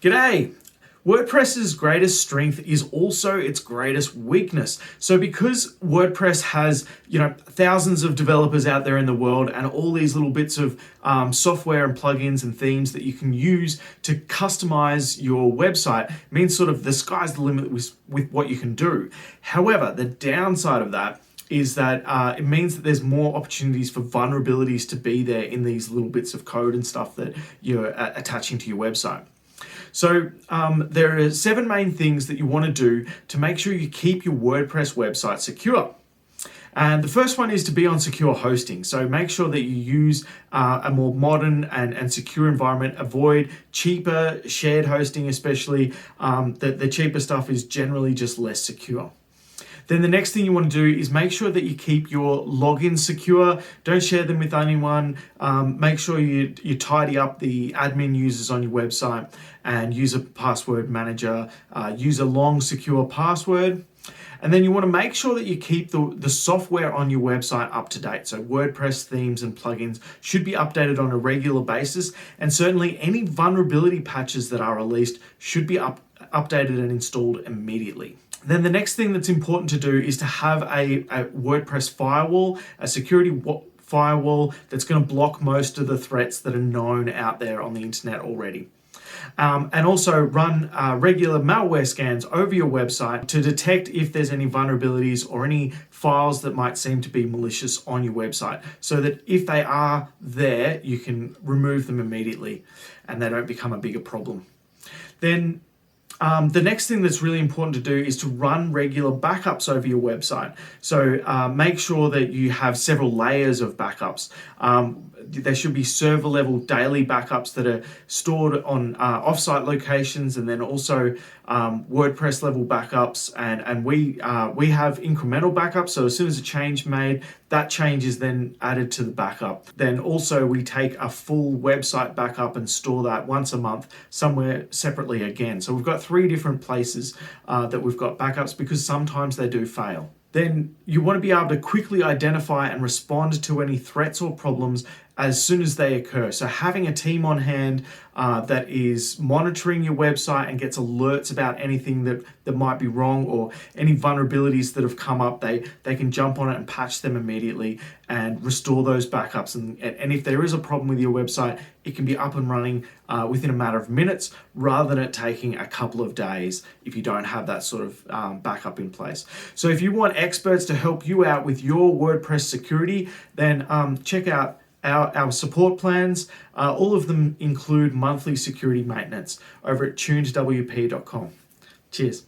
G'day! WordPress's greatest strength is also its greatest weakness. So because WordPress has, thousands of developers out there in the world and all these little bits of software and plugins and themes that you can use to customize your website, means sort of the sky's the limit with what you can do. However, the downside of that is that it means that there's more opportunities for vulnerabilities to be there in these little bits of code and stuff that you're attaching to your website. So there are 7 main things that you want to do to make sure you keep your WordPress website secure. And the first one is to be on secure hosting. So make sure that you use a more modern and secure environment. Avoid cheaper shared hosting, especially. The cheaper stuff is generally just less secure. Then the next thing you want to do is make sure that you keep your logins secure. Don't share them with anyone. Make sure you tidy up the admin users on your website and use a password manager. Use a long, secure password. And then you want to make sure that you keep the software on your website up to date. So WordPress themes and plugins should be updated on a regular basis. And certainly any vulnerability patches that are released should be updated and installed immediately. Then the next thing that's important to do is to have a WordPress firewall, a security firewall that's going to block most of the threats that are known out there on the internet already. And also run regular malware scans over your website to detect if there's any vulnerabilities or any files that might seem to be malicious on your website, so that if they are there, you can remove them immediately and they don't become a bigger problem. Then the next thing that's really important to do is to run regular backups over your website. So make sure that you have several layers of backups. There should be server level daily backups that are stored on offsite locations, and then also WordPress level backups. And we have incremental backups. So as soon as a change made, that change is then added to the backup. Then also we take a full website backup and store that once a month somewhere separately again. So we've got 3 different places that we've got backups, because sometimes they do fail. Then you want to be able to quickly identify and respond to any threats or problems as soon as they occur. So having a team on hand that is monitoring your website and gets alerts about anything that might be wrong or any vulnerabilities that have come up, they can jump on it and patch them immediately and restore those backups. And if there is a problem with your website, it can be up and running within a matter of minutes, rather than it taking a couple of days if you don't have that sort of backup in place. So if you want experts to help you out with your WordPress security, then check out our support plans. All of them include monthly security maintenance over at tunedwp.com. Cheers.